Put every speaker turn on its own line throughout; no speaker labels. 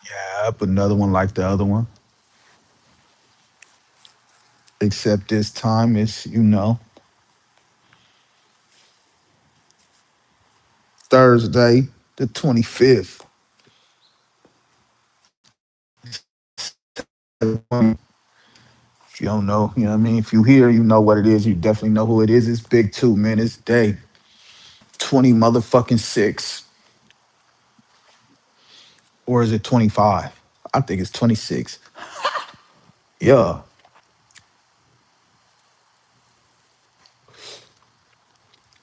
Yep, another one like the other one. Except this time it's, Thursday, the 25th. If you don't know, you know what I mean? If you hear, you know what it is. You definitely know who it is. It's Big Two, man. It's day 20 motherfucking six. Or is it 25? I think it's 26. Yeah.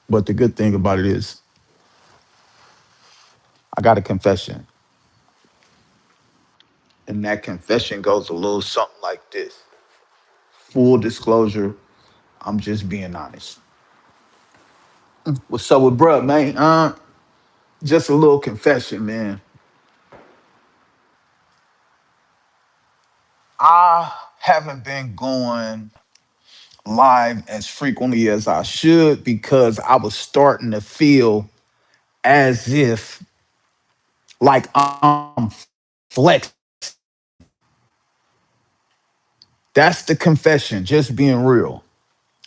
But the good thing about it is I got a confession. And that confession goes a little something like this. Full disclosure, I'm just being honest. What's up with bruh, man? Just a little confession, man. I haven't been going live as frequently as I should because I was starting to feel as if like I'm flex. That's the confession, just being real.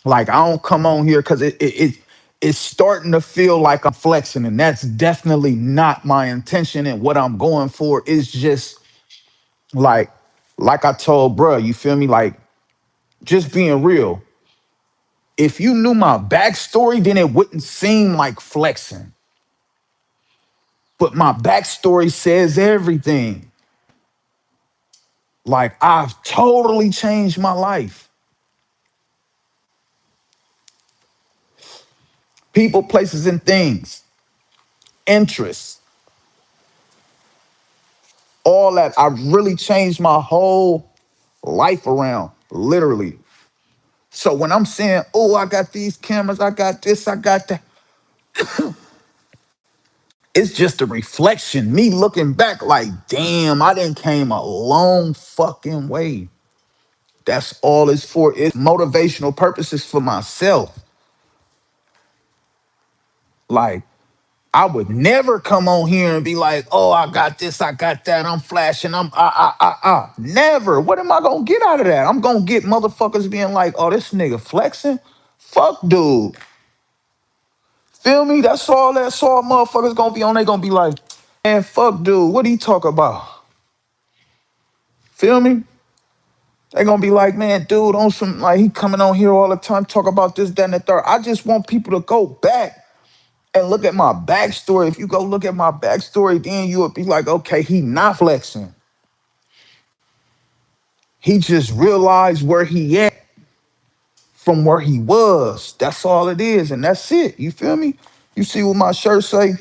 Like I don't come on here because it's starting to feel like I'm flexing, and that's definitely not my intention. And what I'm going for is just like like I told bruh, you feel me? Like just being real. If you knew my backstory, then it wouldn't seem like flexing. But my backstory says everything. Like I've totally changed my life. People, places, and things, interests, all that. I really changed my whole life around, literally. So when I'm saying, oh, I got these cameras, I got this, I got that, it's just a reflection. Me looking back like, damn, I didn't came a long fucking way. That's all it's for. It's motivational purposes for myself. Like, I would never come on here and be like, oh, I got this, I got that, I'm flashing, Never. What am I gonna get out of that? I'm gonna get motherfuckers being like, oh, this nigga flexing? Fuck, dude. Feel me? That's all motherfuckers gonna be on. They gonna be like, man, fuck, dude, what he talk about? Feel me? They gonna be like, man, dude, on some, like, he coming on here all the time, talk about this, that, and the third. I just want people to go back and look at my backstory. If you go look at my backstory, then you would be like, okay, he not flexing. He just realized where he at from where he was. That's all it is, and that's it. You feel me? You see what my shirt say?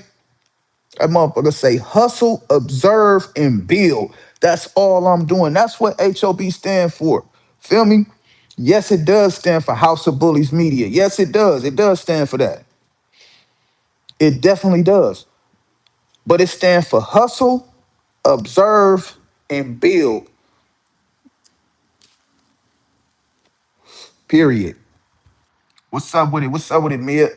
That motherfucker say hustle, observe, and build. That's all I'm doing. That's what H.O.B stand for. Feel me? Yes, it does stand for House of Bullies Media. Yes, it does. It does stand for that. It definitely does. But it stands for hustle, observe, and build. Period. What's up with it? What's up with it, Mia?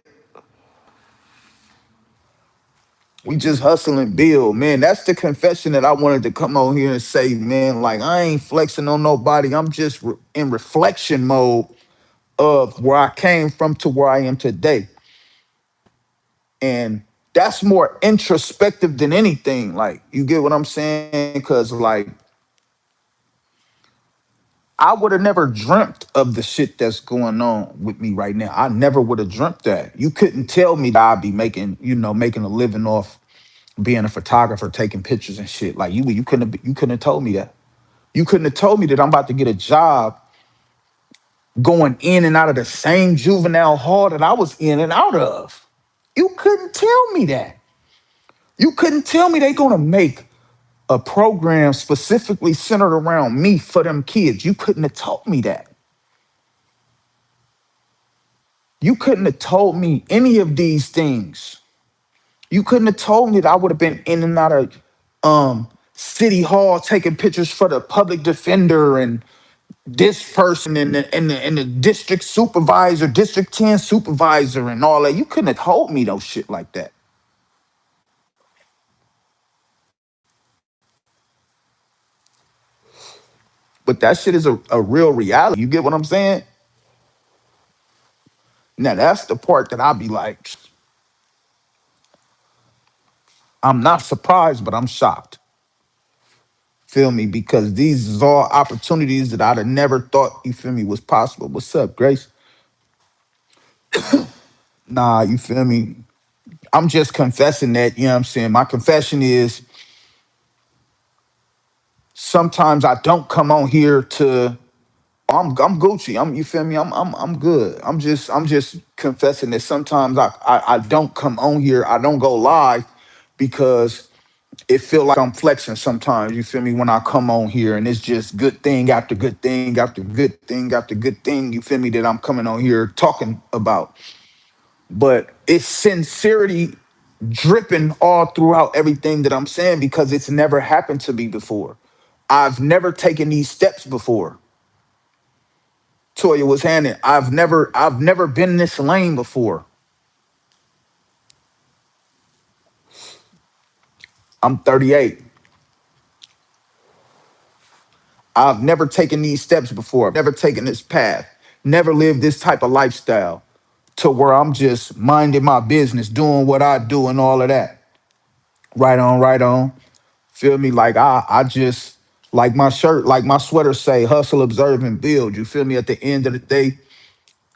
We just hustle and build, man. That's the confession that I wanted to come on here and say, man. Like, I ain't flexing on nobody. I'm just in reflection mode of where I came from to where I am today. And that's more introspective than anything. Like, you get what I'm saying? Because, like, I would have never dreamt of the shit that's going on with me right now. I never would have dreamt that. You couldn't tell me that I'd be making, making a living off being a photographer, taking pictures and shit. Like you couldn't have told me that. You couldn't have told me that I'm about to get a job going in and out of the same juvenile hall that I was in and out of. You couldn't tell me that. You couldn't tell me they gonna make a program specifically centered around me for them kids. You couldn't have told me that. You couldn't have told me any of these things. You couldn't have told me that I would have been in and out of city hall taking pictures for the public defender and this person and the district supervisor, district 10 supervisor and all that. You couldn't have told me no shit like that. But that shit is a real reality. You get what I'm saying? Now that's the part that I be like, I'm not surprised, but I'm shocked. Feel me? Because these is all opportunities that I'd have never thought, you feel me, was possible. What's up, Grace? Nah, you feel me? I'm just confessing that, you know what I'm saying? My confession is sometimes I don't come on here to I'm Gucci. You feel me? I'm good. I'm just confessing that sometimes I don't come on here. I don't go live because it feel like I'm flexing sometimes. You feel me? When I come on here and it's just good thing after good thing after good thing after good thing. You feel me? That I'm coming on here talking about. But it's sincerity dripping all throughout everything that I'm saying because it's never happened to me before. I've never taken these steps before. Toya was handing. I've never been in this lane before. I'm 38. I've never taken these steps before. I've never taken this path. Never lived this type of lifestyle to where I'm just minding my business, doing what I do and all of that. Right on, right on. Feel me? Like I just like my shirt, like my sweater say, hustle, observe, and build. You feel me? At the end of the day,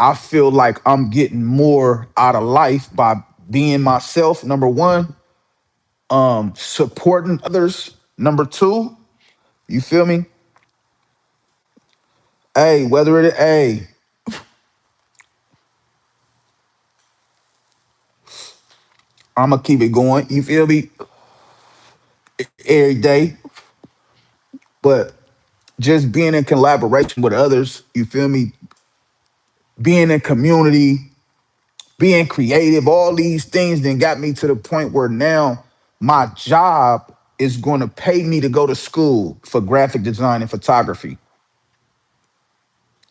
I feel like I'm getting more out of life by being myself, number one, supporting others, number two. You feel me? Hey, whether it hey, I'ma keep it going. You feel me? Every day. But just being in collaboration with others, you feel me? Being in community, being creative, all these things then got me to the point where now my job is going to pay me to go to school for graphic design and photography.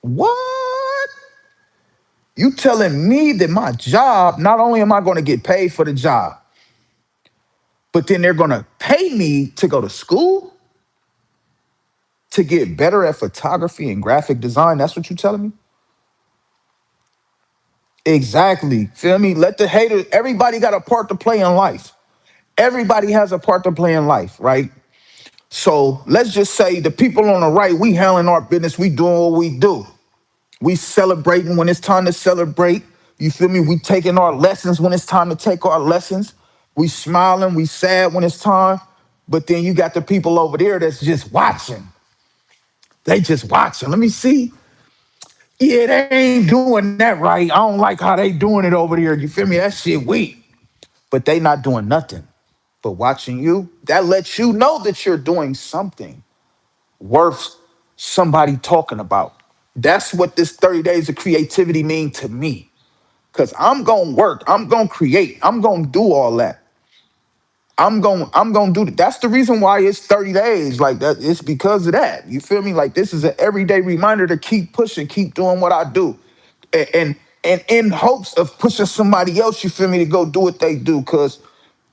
What? You telling me that my job, not only am I going to get paid for the job, but then they're going to pay me to go to school to get better at photography and graphic design? That's what you telling me? Exactly. Feel me? Let the haters, everybody got a part to play in life. Everybody has a part to play in life, right? So let's just say the people on the right, we handling our business, we doing what we do. We celebrating when it's time to celebrate. You feel me? We taking our lessons when it's time to take our lessons. We smiling, we sad when it's time. But then you got the people over there that's just watching. They just watching. Let me see. Yeah, they ain't doing that right. I don't like how they doing it over there. You feel me? That shit weak. But they not doing nothing. But watching you, that lets you know that you're doing something worth somebody talking about. That's what this 30 days of creativity mean to me. Cause I'm gonna work, I'm gonna create, I'm gonna do all that. I'm gonna do that. That's the reason why it's 30 days. Like that, it's because of that. You feel me? Like this is an everyday reminder to keep pushing, keep doing what I do. And in hopes of pushing somebody else, you feel me, to go do what they do. Cause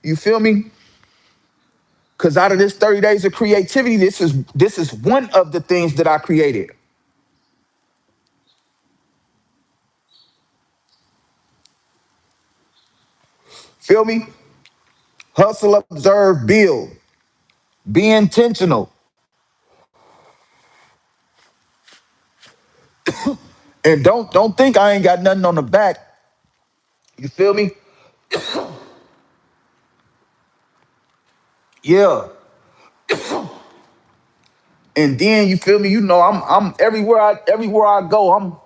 you feel me? Cause out of this 30 days of creativity, this is one of the things that I created. Feel me? Hustle, observe, build. Be intentional. And don't think I ain't got nothing on the back. You feel me? Yeah. And then you feel me? You know, I'm everywhere I go,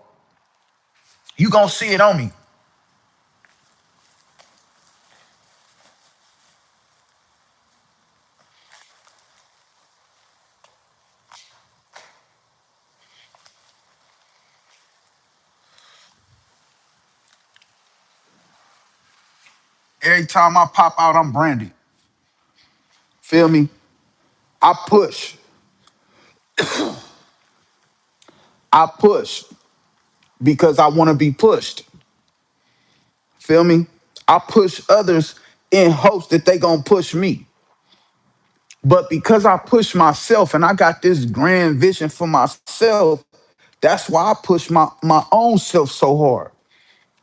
you gonna see it on me. Every time I pop out, I'm branded. Feel me? I push. I push because I want to be pushed. Feel me? I push others in hopes that they gonna push me. But because I push myself and I got this grand vision for myself, that's why I push my own self so hard.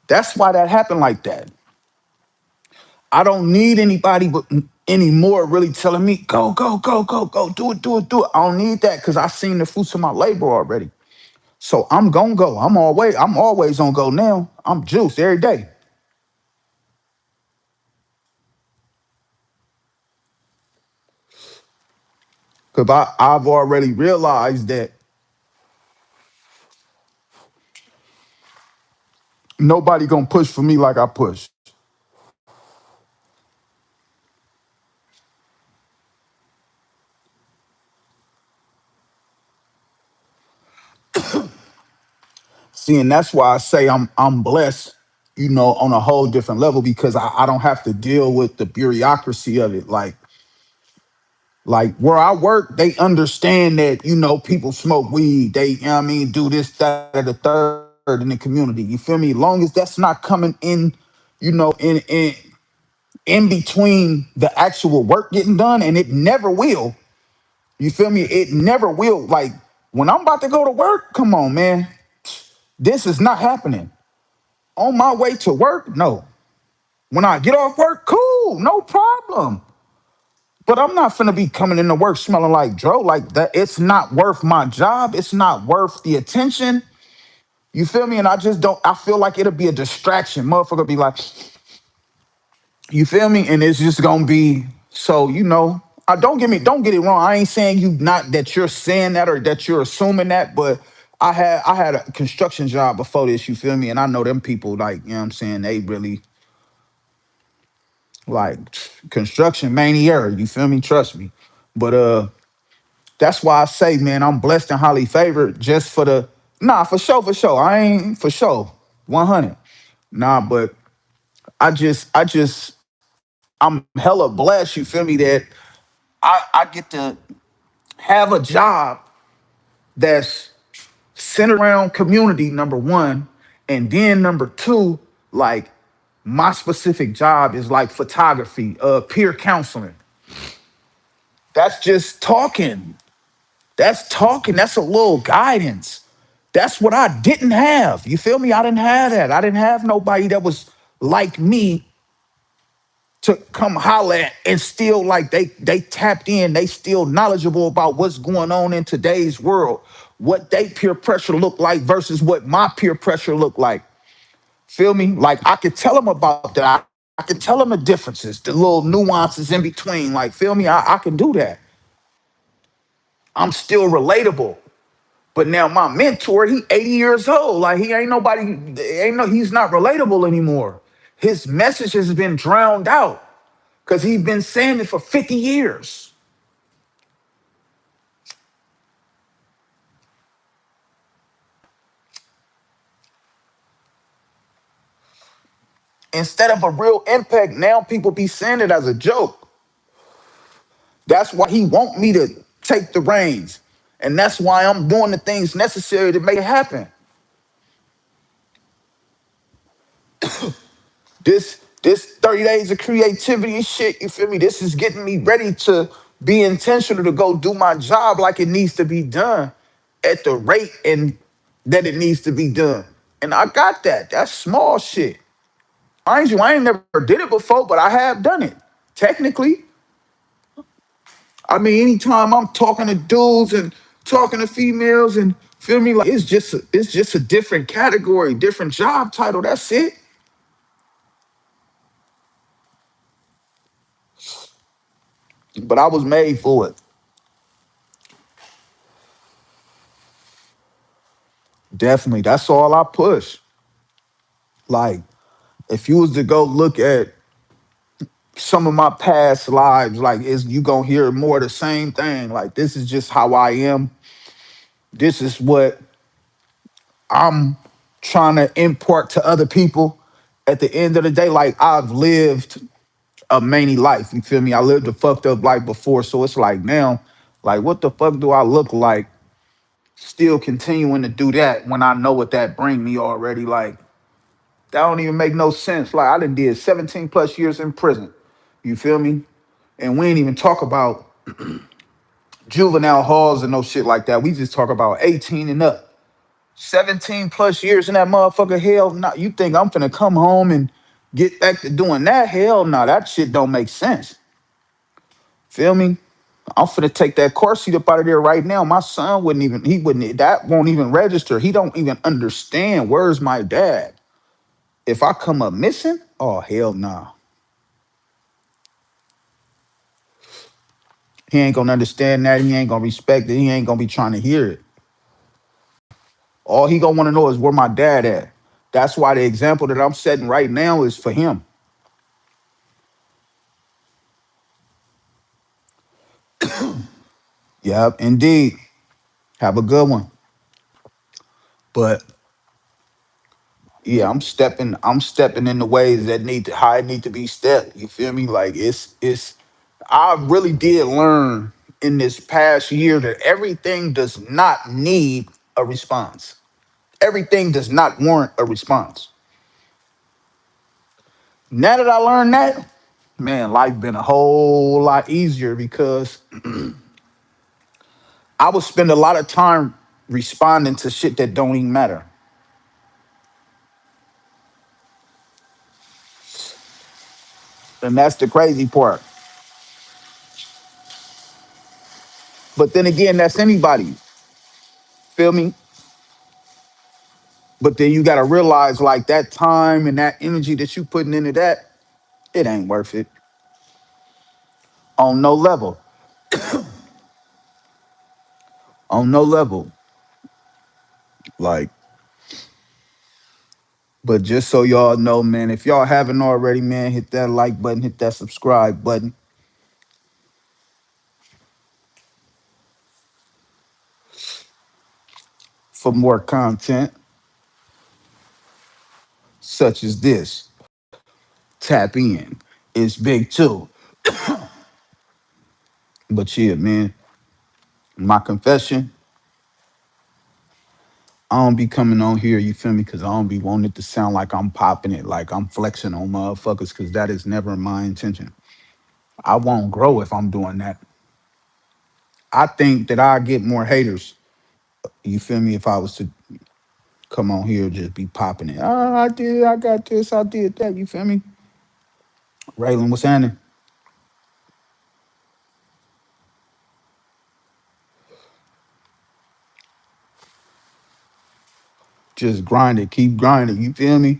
That's why that happened like that. I don't need anybody but anymore really telling me, go, go, go, go, go, do it, do it, do it. I don't need that because I seen the fruits of my labor already. So I'm gonna go. I'm always on go now. I'm juiced every day. Cause I've already realized that nobody gonna push for me like I push. See, and that's why I say I'm blessed, on a whole different level because I don't have to deal with the bureaucracy of it. Like where I work, they understand that, people smoke weed. They, what I mean, do this, that, or the third in the community. You feel me? Long as that's not coming in, in between the actual work getting done, and it never will. You feel me? It never will. Like when I'm about to go to work, come on, man. This is not happening. On my way to work, no. When I get off work, cool, no problem. But I'm not finna be coming into work smelling like Dro like that. It's not worth my job. It's not worth the attention. You feel me? And I just don't, I feel like it'll be a distraction. Motherfucker be like, you feel me? And it's just gonna be, so, don't get it wrong. I ain't saying you not that you're saying that or that you're assuming that, but I had a construction job before this, you feel me? And I know them people, like, you know what I'm saying, they really like construction mania, you feel me? Trust me. But that's why I say, man, I'm blessed and highly favored just for the nah, for sure, for sure. I ain't for sure. 100. Nah, but I just I'm hella blessed, you feel me, that I get to have a job that's centered around community, number one. And then number two, like my specific job is like photography, peer counseling. That's just talking. That's talking. That's a little guidance. That's what I didn't have. You feel me? I didn't have that. I didn't have nobody that was like me to come holler at and still like they tapped in, they still knowledgeable about what's going on in today's world, what they peer pressure look like versus what my peer pressure look like. Feel me? Like I could tell them about that. I could tell them the differences, the little nuances in between. Like, feel me? I can do that. I'm still relatable. But now my mentor, he 80 years old. Like he ain't nobody, he's not relatable anymore. His message has been drowned out because he's been saying it for 50 years. Instead of a real impact, now people be saying it as a joke. That's why he want me to take the reins. And that's why I'm doing the things necessary to make it happen. This 30 days of creativity and shit, you feel me? This is getting me ready to be intentional to go do my job like it needs to be done at the rate and that it needs to be done. And I got that. That's small shit. Mind you, I ain't never did it before, but I have done it. Technically, I mean, anytime I'm talking to dudes and talking to females and feel me, like it's just a different category, different job title. That's it. But I was made for it. Definitely. That's all I push. Like, if you was to go look at some of my past lives, like is you gonna hear more of the same thing. Like, this is just how I am. This is what I'm trying to impart to other people. At the end of the day, like I've lived a many life. You feel me? I lived a fucked up life before. So it's like now, like what the fuck do I look like still continuing to do that when I know what that bring me already? Like that don't even make no sense. Like I done did 17 plus years in prison. You feel me? And we ain't even talk about. juvenile halls and no shit like that. We just talk about 18 and up. 17 plus years in that motherfucker. Hell no. You think I'm finna come home and get back to doing that? Hell no. That shit don't make sense. Feel me? I'm finna take that car seat up out of there right now. My son wouldn't even, he wouldn't, that won't even register. He don't even understand where's my dad. If I come up missing, oh hell no. He ain't gonna understand that. He ain't gonna respect it. He ain't gonna be trying to hear it. All he gonna wanna know is where my dad at. That's why the example that I'm setting right now is for him. Yep, indeed. Have a good one. But yeah, I'm stepping in the ways that need to how it need to be stepped. You feel me? Like it's I really did learn in this past year that everything does not need a response. Everything does not warrant a response. Now that I learned that, man, life been a whole lot easier because I would spend a lot of time responding to shit that don't even matter. And that's the crazy part. But then again, that's anybody. Feel me? But then you gotta realize like that time and that energy that you putting into that, it ain't worth it on no level. On no level. Like, but just so y'all know, man, if y'all haven't already, man, hit that like button, hit that subscribe button for more content such as this. Tap in. It's big too. But yeah, man, my confession, I don't be coming on here, you feel me? Because I don't be wanting it to sound like I'm popping it, like I'm flexing on motherfuckers, because that is never my intention. I won't grow if I'm doing that. I think that I get more haters, you feel me, if I was to come on here just be popping it. Oh, I did, I got this, I did that, you feel me? Raylan, what's happening? Just grind it, keep grinding, you feel me?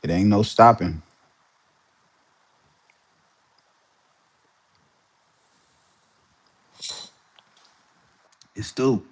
It ain't no stopping. It's still